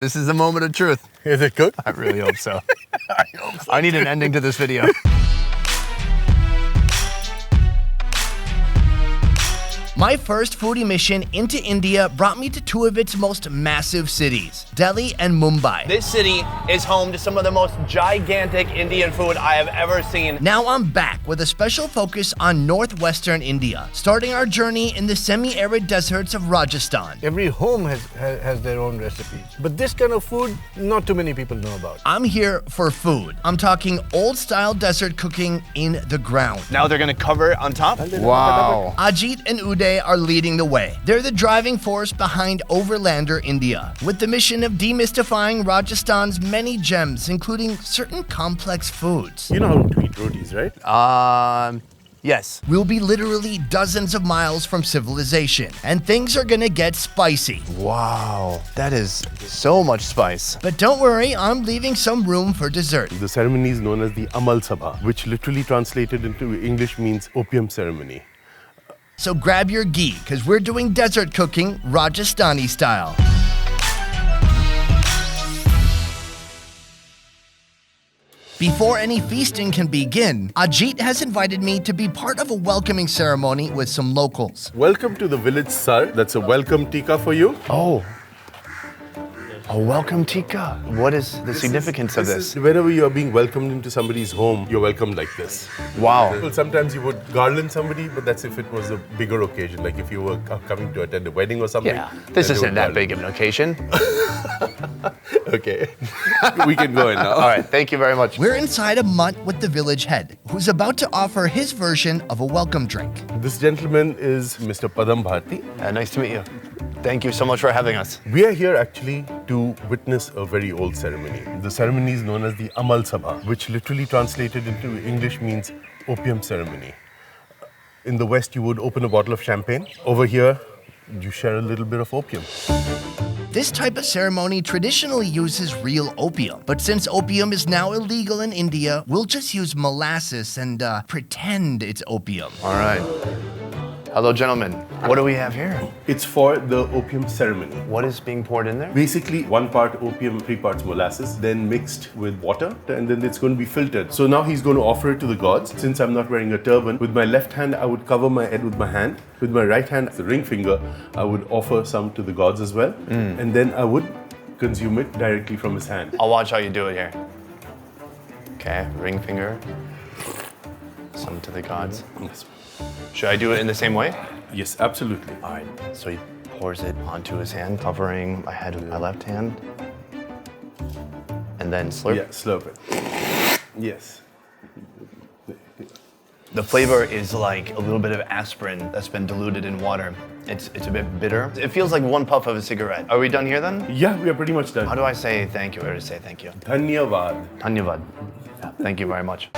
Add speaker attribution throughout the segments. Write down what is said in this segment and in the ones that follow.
Speaker 1: This is the moment of truth.
Speaker 2: Is it cooked?
Speaker 1: I really hope so.
Speaker 2: I hope so.
Speaker 1: I need an ending to this video. My first foodie mission into India brought me to two of its most massive cities, Delhi and Mumbai.
Speaker 3: This city is home to some of the most gigantic Indian food I have ever seen.
Speaker 1: Now I'm back with a special focus on northwestern India, starting our journey in the semi-arid deserts of Rajasthan.
Speaker 2: Every home has their own recipes. But this kind of food, not too many people know about.
Speaker 1: I'm here for food. I'm talking old-style desert cooking in the ground.
Speaker 3: Now they're gonna cover it on top.
Speaker 1: Wow. Ajit and Uday are leading the way. They're the driving force behind Overlander India, with the mission of demystifying Rajasthan's many gems, including certain complex foods.
Speaker 2: You know how to eat rotis, right?
Speaker 1: Yes. We'll be literally dozens of miles from civilization, and things are gonna get spicy.
Speaker 3: Wow, that is so much spice.
Speaker 1: But don't worry, I'm leaving some room for dessert.
Speaker 4: The ceremony is known as the Amal Sabha, which literally translated into English means opium ceremony.
Speaker 1: So grab your ghee, because we're doing desert cooking Rajasthani style. Before any feasting can begin, Ajit has invited me to be part of a welcoming ceremony with some locals.
Speaker 4: Welcome to the village Sar. That's a welcome tikka for you.
Speaker 3: Oh, a welcome tikka. What is the significance of this?
Speaker 4: Whenever you are being welcomed into somebody's home, you're welcomed like this.
Speaker 3: Wow.
Speaker 4: Well, sometimes you would garland somebody, but that's if it was a bigger occasion, like if you were coming to attend a wedding or something.
Speaker 3: Yeah, this
Speaker 4: then they
Speaker 3: isn't
Speaker 4: would
Speaker 3: that
Speaker 4: garland.
Speaker 3: big of an occasion.
Speaker 4: Okay, we can go in now.
Speaker 3: All right, thank you very much.
Speaker 1: We're inside a mutt with the village head, who's about to offer his version of a welcome drink.
Speaker 4: This gentleman is Mr. Padam Bharti.
Speaker 3: Nice to meet you. Thank you so much for having us.
Speaker 4: We are here actually to witness a very old ceremony. The ceremony is known as the Amal Sabha, which literally translated into English means opium ceremony. In the West, you would open a bottle of champagne. Over here, you share a little bit of opium.
Speaker 1: This type of ceremony traditionally uses real opium, but since opium is now illegal in India, we'll just use molasses and pretend it's opium.
Speaker 3: All right. Hello, gentlemen. What do we have here?
Speaker 4: It's for the opium ceremony.
Speaker 3: What is being poured in there?
Speaker 4: Basically, 1 part opium, 3 parts molasses, then mixed with water, and then it's going to be filtered. So now he's going to offer it to the gods. Since I'm not wearing a turban, with my left hand, I would cover my head with my hand. With my right hand, the ring finger, I would offer some to the gods as well. And then I would consume it directly from his hand.
Speaker 3: I'll watch how you do it here. Okay, ring finger. Some to the gods.
Speaker 4: Yes.
Speaker 3: Should I do it in the same way?
Speaker 4: Yes, absolutely.
Speaker 3: All right, so he pours it onto his hand, covering my head with my left hand. And then slurp.
Speaker 4: Yeah, slurp it. Yes.
Speaker 3: The flavor is like a little bit of aspirin that's been diluted in water. It's a bit bitter. It feels like one puff of a cigarette. Are we done here then?
Speaker 4: Yeah, we are pretty much done.
Speaker 3: How do I say thank you or to say thank you?
Speaker 4: Dhanyavad.
Speaker 3: Dhanyavad. Yeah, thank you very much.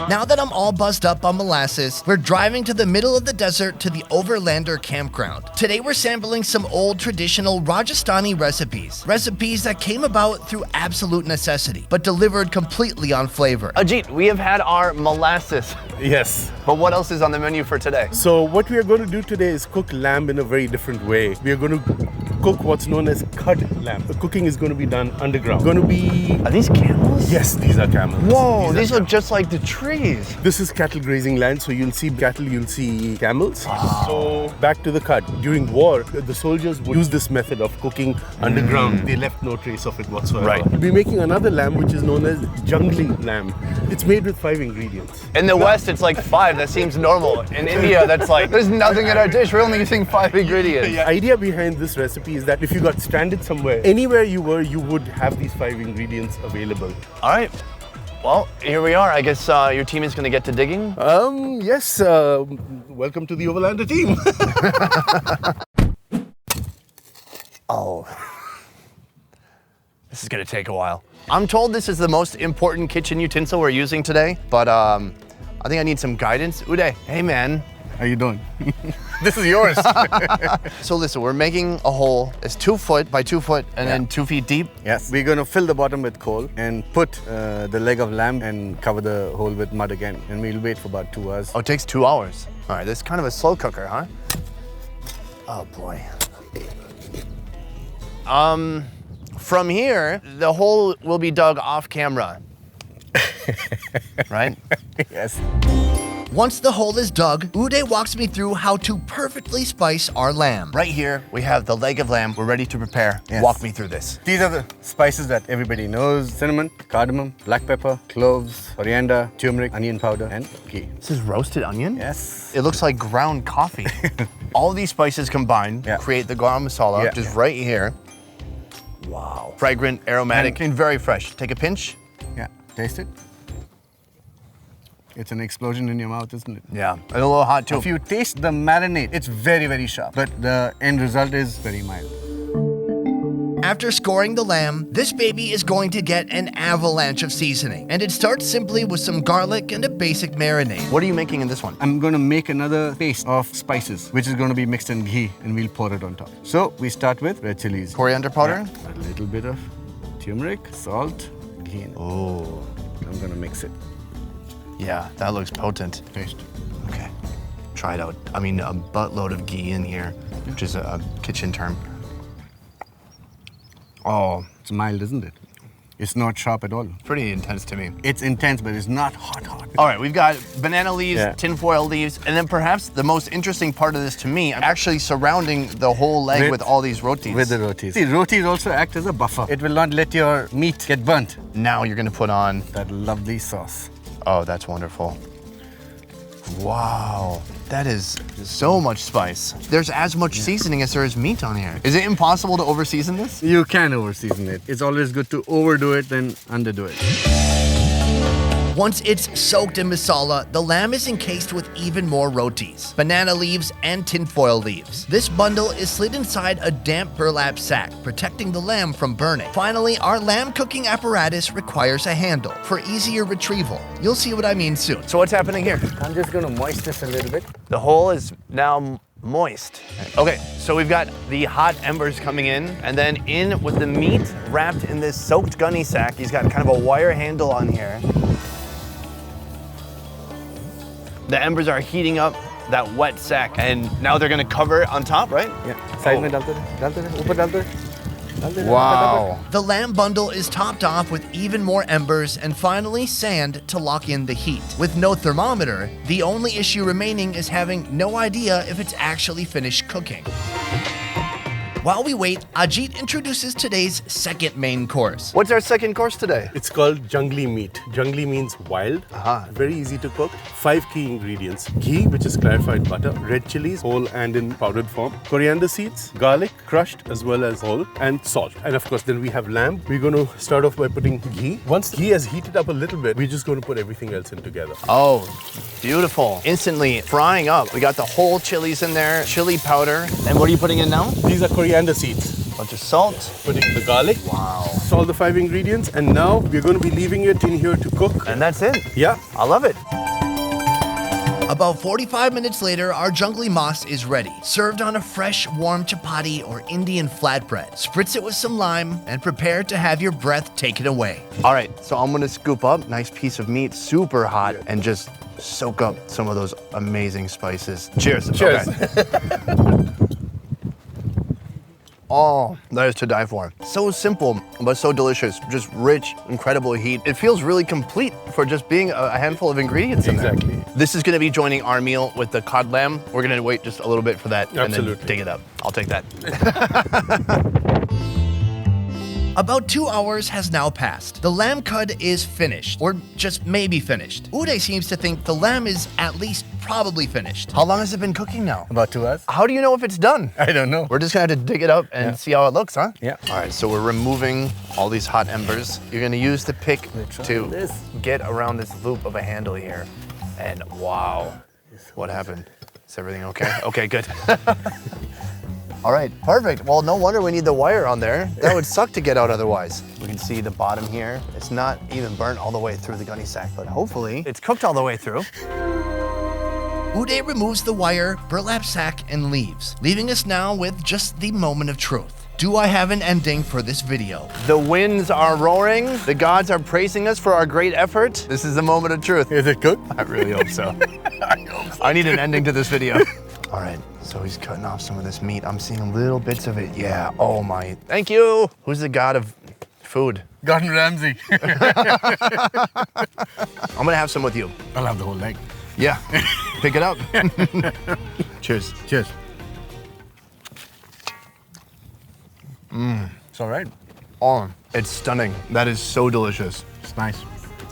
Speaker 1: Now that I'm all buzzed up on molasses, we're driving to the middle of the desert to the Overlander campground. Today we're sampling some old traditional Rajasthani recipes. Recipes that came about through absolute necessity, but delivered completely on flavor.
Speaker 3: Ajit, we have had our molasses,
Speaker 4: Yes.
Speaker 3: but what else is on the menu for today?
Speaker 4: So what we are going to do today is cook lamb in a very different way. We are going to cook what's known as Khad lamb. The cooking is going to be done underground. Going to be...
Speaker 3: Are these camels?
Speaker 4: Yes, these are camels.
Speaker 3: Whoa, these look just like the trees.
Speaker 4: This is cattle grazing land, so you'll see cattle, you'll see camels. So back to the Khad. During war, the soldiers would use this method of cooking underground. They left no trace of it whatsoever.
Speaker 3: Right.
Speaker 4: We'll be making another lamb which is known as jungly lamb. It's made with 5 ingredients.
Speaker 3: In the West, it's like 5. That seems normal. In India, that's like, there's nothing in our dish. We're only using 5 ingredients.
Speaker 4: The idea behind this recipe is that if you got stranded somewhere, anywhere you were, you would have these 5 ingredients available.
Speaker 3: All right. Well, here we are. I guess your team is going to get to digging.
Speaker 4: Yes, welcome to the Overlander team.
Speaker 3: Oh. This is going to take a while. I'm told this is the most important kitchen utensil we're using today, but I think I need some guidance. Uday, hey man.
Speaker 2: How you doing? This is yours.
Speaker 3: So listen, we're making a hole. It's 2 foot by 2 foot and then 2 feet deep.
Speaker 2: Yes. We're going to fill the bottom with coal and put the leg of lamb and cover the hole with mud again. And we'll wait for about 2 hours.
Speaker 3: Oh, it takes 2 hours. All right, this is kind of a slow cooker, huh? Oh boy. From here, the hole will be dug off camera. Right?
Speaker 2: Yes.
Speaker 1: Once the hole is dug, Uday walks me through how to perfectly spice our lamb.
Speaker 3: Right here, we have the leg of lamb. We're ready to prepare.
Speaker 2: Yes.
Speaker 3: Walk me through this.
Speaker 2: These are the spices that everybody knows. Cinnamon, cardamom, black pepper, cloves, coriander, turmeric, onion powder, and ghee.
Speaker 3: This is roasted onion?
Speaker 2: Yes.
Speaker 3: It looks like ground coffee. All of these spices combined create the garam masala, which is right here. Wow. Fragrant, aromatic, and very fresh. Take a pinch.
Speaker 2: Yeah, taste it. It's an explosion in your mouth, isn't it?
Speaker 3: Yeah, and a little hot too.
Speaker 2: If you taste the marinade, it's very, very sharp, but the end result is very mild.
Speaker 1: After scoring the lamb, this baby is going to get an avalanche of seasoning. And it starts simply with some garlic and a basic marinade.
Speaker 3: What are you making in this one?
Speaker 2: I'm going to make another paste of spices, which is going to be mixed in ghee, and we'll pour it on top. So we start with red chilies.
Speaker 3: Coriander powder?
Speaker 2: Yeah, a little bit of turmeric, salt, ghee.
Speaker 3: Oh.
Speaker 2: I'm going to mix it.
Speaker 3: Yeah, that looks potent.
Speaker 2: Taste.
Speaker 3: Okay, try it out. I mean, a buttload of ghee in here, which is a kitchen term. Oh,
Speaker 2: It's mild, isn't it? It's not sharp at all.
Speaker 3: pretty intense to me.
Speaker 2: It's intense, but it's not hot.
Speaker 3: All right, we've got banana leaves,
Speaker 2: Yeah.
Speaker 3: tinfoil leaves, and then perhaps the most interesting part of this to me, I'm actually surrounding the whole leg with all these rotis.
Speaker 2: With the rotis. See, rotis also act as a buffer. It will not let your meat get burnt.
Speaker 3: Now you're gonna put on,
Speaker 2: That lovely sauce.
Speaker 3: oh, that's wonderful. Wow, that is so much spice. There's as much seasoning as there is meat on here. Is it impossible to over-season this?
Speaker 2: You can over-season it. It's always good to overdo it than underdo it.
Speaker 1: Once it's soaked in masala, the lamb is encased with even more rotis, banana leaves, and tinfoil leaves. This bundle is slid inside a damp burlap sack, protecting the lamb from burning. Finally, our lamb cooking apparatus requires a handle for easier retrieval. You'll see what I mean soon.
Speaker 3: So what's happening here?
Speaker 2: I'm just going to moist this a little bit.
Speaker 3: The hole is now moist. Okay, so we've got the hot embers coming in, and then in with the meat wrapped in this soaked gunny sack. He's got kind of a wire handle on here. The embers are heating up that wet sack, and now they're gonna cover it on top, right?
Speaker 2: Yeah. Side mein डालते रहे, ऊपर डालते रहे.
Speaker 3: Wow.
Speaker 1: The lamb bundle is topped off with even more embers and finally sand to lock in the heat. With no thermometer, the only issue remaining is having no idea if it's actually finished cooking. While we wait, Ajit introduces today's second main course.
Speaker 3: What's our second course today?
Speaker 4: It's called jungly meat. Jungly means wild.
Speaker 3: Aha.
Speaker 4: Very easy to cook. 5 key ingredients. Ghee, which is clarified butter. Red chilies, whole and in powdered form. Coriander seeds. Garlic, crushed as well as whole. And salt. And of course, then we have lamb. We're going to start off by putting ghee. Once ghee has heated up a little bit, we're just going to put everything else in together.
Speaker 3: Oh, beautiful. Instantly frying up. We got the whole chilies in there, chili powder. And what are you putting in now?
Speaker 4: These are coriander seeds.
Speaker 3: Bunch of salt.
Speaker 4: Putting the garlic.
Speaker 3: Wow.
Speaker 4: That's all the 5 ingredients. And now we're going to be leaving it in here to cook.
Speaker 3: And that's it.
Speaker 4: Yeah.
Speaker 3: I love it.
Speaker 1: About 45 minutes later, our jungly mas is ready. Served on a fresh, warm chapati or Indian flatbread. Spritz it with some lime and prepare to have your breath taken away.
Speaker 3: All right, so I'm gonna scoop up nice piece of meat, super hot, and just soak up some of those amazing spices. Cheers.
Speaker 4: Cheers.
Speaker 3: Okay. Oh, that is to die for. So simple, but so delicious. Just rich, incredible heat. It feels really complete for just being a handful of ingredients in there.
Speaker 4: Exactly.
Speaker 3: This is gonna be joining our meal with the cod lamb. We're gonna wait just a little bit for that and
Speaker 4: Absolutely.
Speaker 3: then dig it up. I'll take that.
Speaker 1: About 2 hours has now passed. The lamb cud is finished, or just maybe finished. Uday seems to think the lamb is at least probably finished.
Speaker 3: How long has it been cooking now?
Speaker 2: About 2 hours.
Speaker 3: How do you know if it's done?
Speaker 2: I don't know.
Speaker 3: We're just gonna have to dig it up and see how it looks, huh?
Speaker 2: Yeah.
Speaker 3: All right, so we're removing all these hot embers. You're gonna use the pick to
Speaker 2: this.
Speaker 3: get around this loop of a handle here. And wow, what happened? Is everything okay? Okay, good. All right, perfect. Well, no wonder we need the wire on there. That would suck to get out otherwise. We can see the bottom here. It's not even burnt all the way through the gunny sack, but hopefully it's cooked all the way through.
Speaker 1: Uday removes the wire, burlap sack, and leaves, leaving us now with just the moment of truth. Do I have an ending for this video?
Speaker 3: The winds are roaring. The gods are praising us for our great effort. This is the moment of truth.
Speaker 2: Is it cooked?
Speaker 3: I really hope so. I need an ending to this video. All right, So he's cutting off some of this meat. I'm seeing little bits of it. Yeah, oh my, thank you. Who's the god of food?
Speaker 2: Gordon Ramsay.
Speaker 3: I'm gonna have some with you.
Speaker 2: I'll have the whole leg.
Speaker 3: Yeah, pick it up. Cheers.
Speaker 2: Cheers. It's all right.
Speaker 3: Oh, it's stunning. That is so delicious.
Speaker 2: It's nice.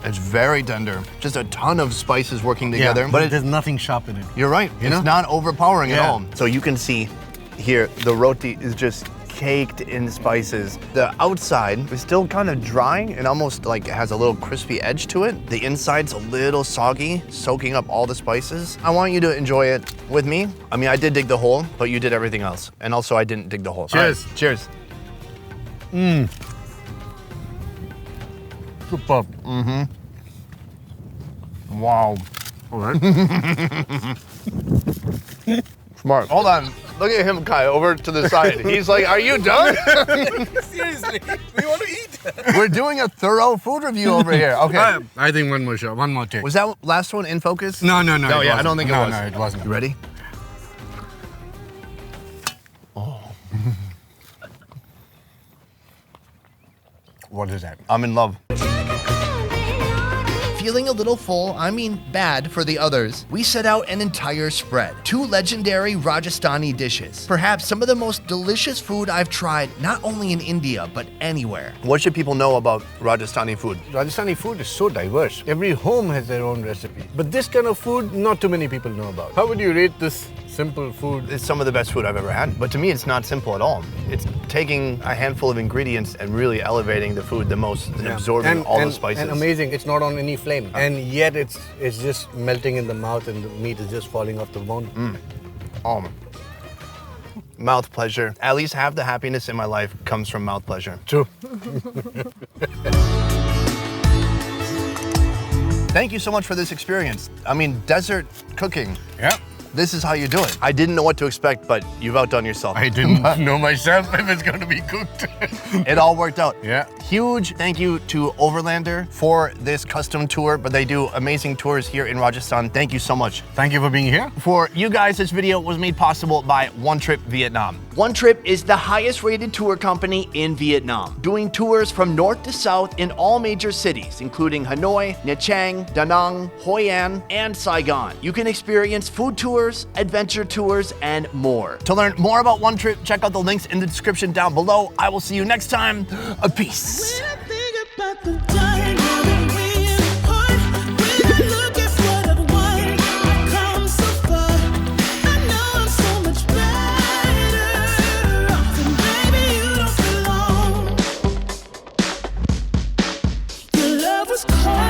Speaker 3: It's very tender. Just a ton of spices working together.
Speaker 2: But there's nothing sharp in it.
Speaker 3: You're right.
Speaker 2: You
Speaker 3: It's
Speaker 2: know?
Speaker 3: not overpowering at
Speaker 2: Yeah.
Speaker 3: all. So you can see here, the roti is just caked in spices. The outside is still kind of dry and almost like it has a little crispy edge to it. The inside's a little soggy, soaking up all the spices. I want you to enjoy it with me. I mean, I did dig the hole, but you did everything else. And also I didn't dig the hole.
Speaker 2: Cheers.
Speaker 3: All right, cheers.
Speaker 2: Superb.
Speaker 3: Wow.
Speaker 2: All right.
Speaker 3: Smart. Hold on. Look at him, Kai, over to the side. He's like, are you done?
Speaker 2: Seriously, we want to eat.
Speaker 3: We're doing a thorough food review over here. Okay.
Speaker 2: I think one more shot, one more take.
Speaker 3: Was that last one in focus?
Speaker 2: No.
Speaker 3: No,
Speaker 2: it
Speaker 3: yeah, I
Speaker 2: wasn't.
Speaker 3: don't think it was.
Speaker 2: No, it wasn't.
Speaker 3: You ready?
Speaker 2: What is that?
Speaker 3: I'm in love.
Speaker 1: Feeling a little full, I mean bad for the others, we set out an entire spread. 2 legendary Rajasthani dishes. Perhaps some of the most delicious food I've tried, not only in India, but anywhere.
Speaker 3: What should people know about Rajasthani food?
Speaker 2: Rajasthani food is so diverse. Every home has their own recipe. But this kind of food, not too many people know about. How would you rate this simple food?
Speaker 3: It's some of the best food I've ever had. But to me, it's not simple at all. It's taking a handful of ingredients and really elevating the food the most and absorbing all the spices.
Speaker 2: And amazing, it's not on any flame. And yet it's just melting in the mouth and the meat is just falling off the bone.
Speaker 3: Mouth pleasure. At least half the happiness in my life comes from mouth pleasure.
Speaker 2: True.
Speaker 3: Thank you so much for this experience. I mean, desert cooking.
Speaker 2: Yeah.
Speaker 3: This is how you do it. I didn't know what to expect, but you've outdone yourself.
Speaker 2: I didn't know myself if it's going to be cooked.
Speaker 3: It all worked out.
Speaker 2: Yeah.
Speaker 3: Huge thank you to Overlander for this custom tour, but they do amazing tours here in Rajasthan. Thank you so much.
Speaker 2: Thank you for being here.
Speaker 3: For you guys, this video was made possible by Onetrip Vietnam.
Speaker 5: Onetrip is the highest rated tour company in Vietnam, doing tours from north to south in all major cities, including Hanoi, Nha Trang, Da Nang, Hoi An, and Saigon. You can experience food tours, adventure tours, and more.
Speaker 3: To learn more about Onetrip, check out the links in the description down below. I will see you next time. Peace.
Speaker 6: When I think about the time that we apart, when I look at what I've won, I've come so far. I know I'm so much better off, and baby, you don't belong. Your love was cold.